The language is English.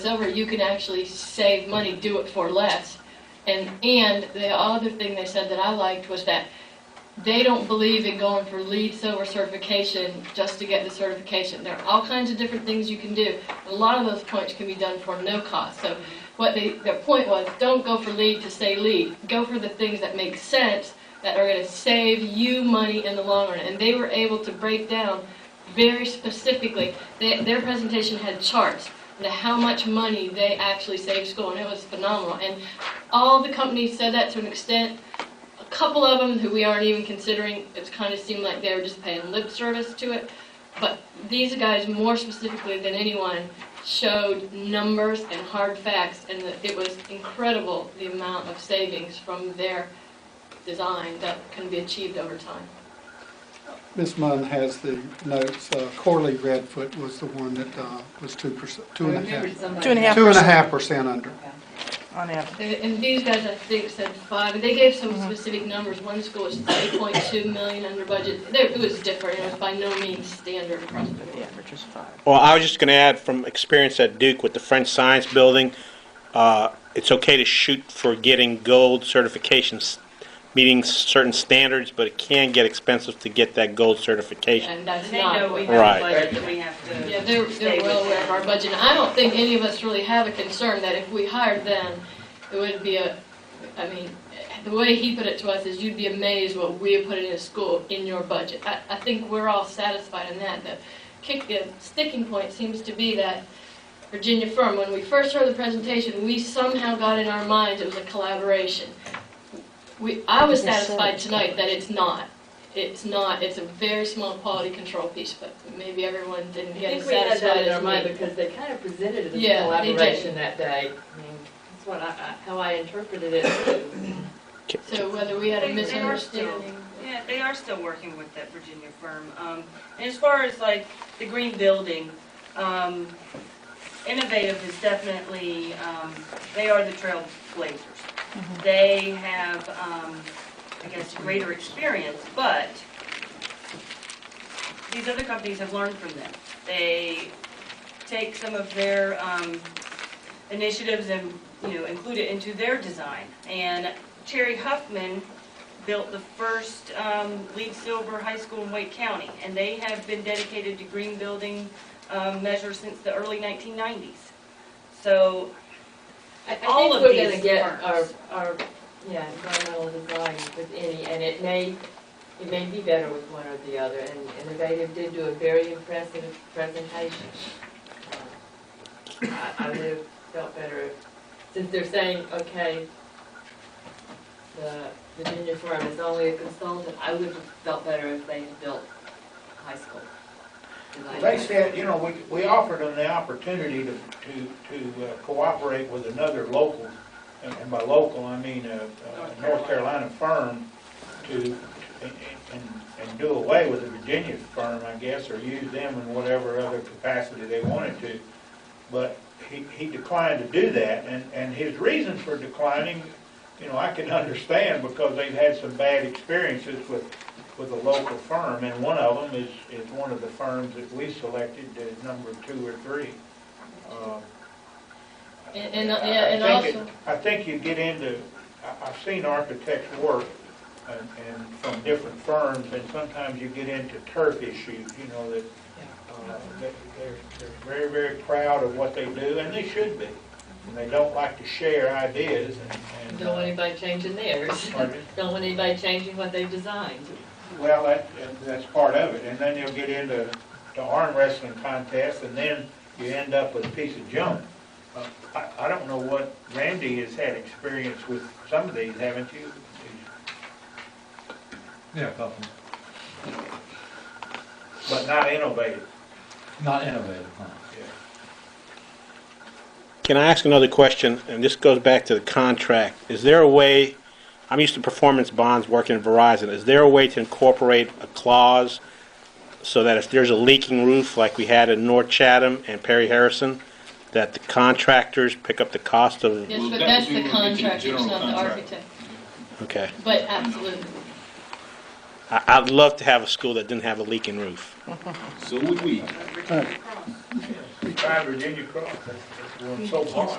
over, you can actually save money, do it for less. And the other thing they said that I liked was that they don't believe in going for LEED Silver certification just to get the certification. There are all kinds of different things you can do. A lot of those points can be done for no cost. So their point was, don't go for LEED to say LEED. Go for the things that make sense, that are going to save you money in the long run. And they were able to break down very specifically. Their presentation had charts to how much money they actually saved school, and it was phenomenal. And all the companies said that to an extent. A couple of them who we aren't even considering, it kind of seemed like they were just paying lip service to it. But these guys, more specifically than anyone, showed numbers and hard facts, and it was incredible the amount of savings from their design that can be achieved over time. Ms. Munn has the notes. Corley Redfoot was the one that was 2%, 2.5% under. On average. And these guys, I think, said 5. And they gave some specific numbers. One school was 8.2 million under budget. It was different. It was by no means standard across the board. The average is 5. Well, I was just going to add from experience at Duke with the French Science Building, it's okay to shoot for getting gold certifications, meeting certain standards, but it can get expensive to get that gold certification. And that's They not know we have right. a budget that we have to. Yeah, they're well aware of our budget. And I don't think any of us really have a concern that if we hired them, it would be I mean, the way he put it to us is you'd be amazed what we have put into school in your budget. I think we're all satisfied in that. The sticking point seems to be that Virginia firm, when we first heard the presentation, we somehow got in our minds it was a collaboration. I was satisfied tonight that it's not. It's not. It's a very small quality control piece, but maybe everyone didn't get as satisfied as we had that in our as mind me. because they kind of presented it as Yeah, a collaboration that day. I mean, that's what how I interpreted it. So whether we had a They are misunderstanding. Yeah, they are still working with that Virginia firm. And as far as like the green building, Innovative is definitely, they are the trailblazers. They have, I guess, greater experience, but these other companies have learned from them. They take some of their initiatives and include it into their design. And Cherry Huffman built the first LEED Silver high school in Wake County, and they have been dedicated to green building measures since the early 1990s. So I think all of we're these going to get firms. our environmental design with any, and it may be better with one or the other. And Innovative did do a very impressive presentation. I would have felt better if, since they're saying, okay, the Virginia firm is only a consultant, I would have felt better if they had built high school. They said, we offered them the opportunity to cooperate with another local, and by local I mean a North Carolina firm, and do away with the Virginia firm, I guess, or use them in whatever other capacity they wanted to. But he declined to do that, and his reasons for declining, I can understand, because they've had some bad experiences with a local firm, and one of them is one of the firms that we selected as number 2 or 3. I think you get into. I've seen architects work, and from different firms, and sometimes you get into turf issues. That they're very, very proud of what they do, and they should be. And they don't like to share ideas. And Don't want anybody changing theirs. Don't want anybody changing what they've designed. Well, that's part of it. And then you'll get into arm wrestling contests, and then you end up with a piece of junk. I don't know what Randy has had experience with some of these, haven't you? Yeah, a couple. But not innovative. Not innovative, huh? Yeah. Can I ask another question? And this goes back to the contract. Is there a way, I'm used to performance bonds working at Verizon, is there a way to incorporate a clause so that if there's a leaking roof like we had in North Chatham and Perry Harrison, that the contractors pick up the cost of... Yes, but that's the contractor, it's not the architect. Okay. But absolutely. I'd love to have a school that didn't have a leaking roof. So would we. tried Virginia Cross, that's the one so far.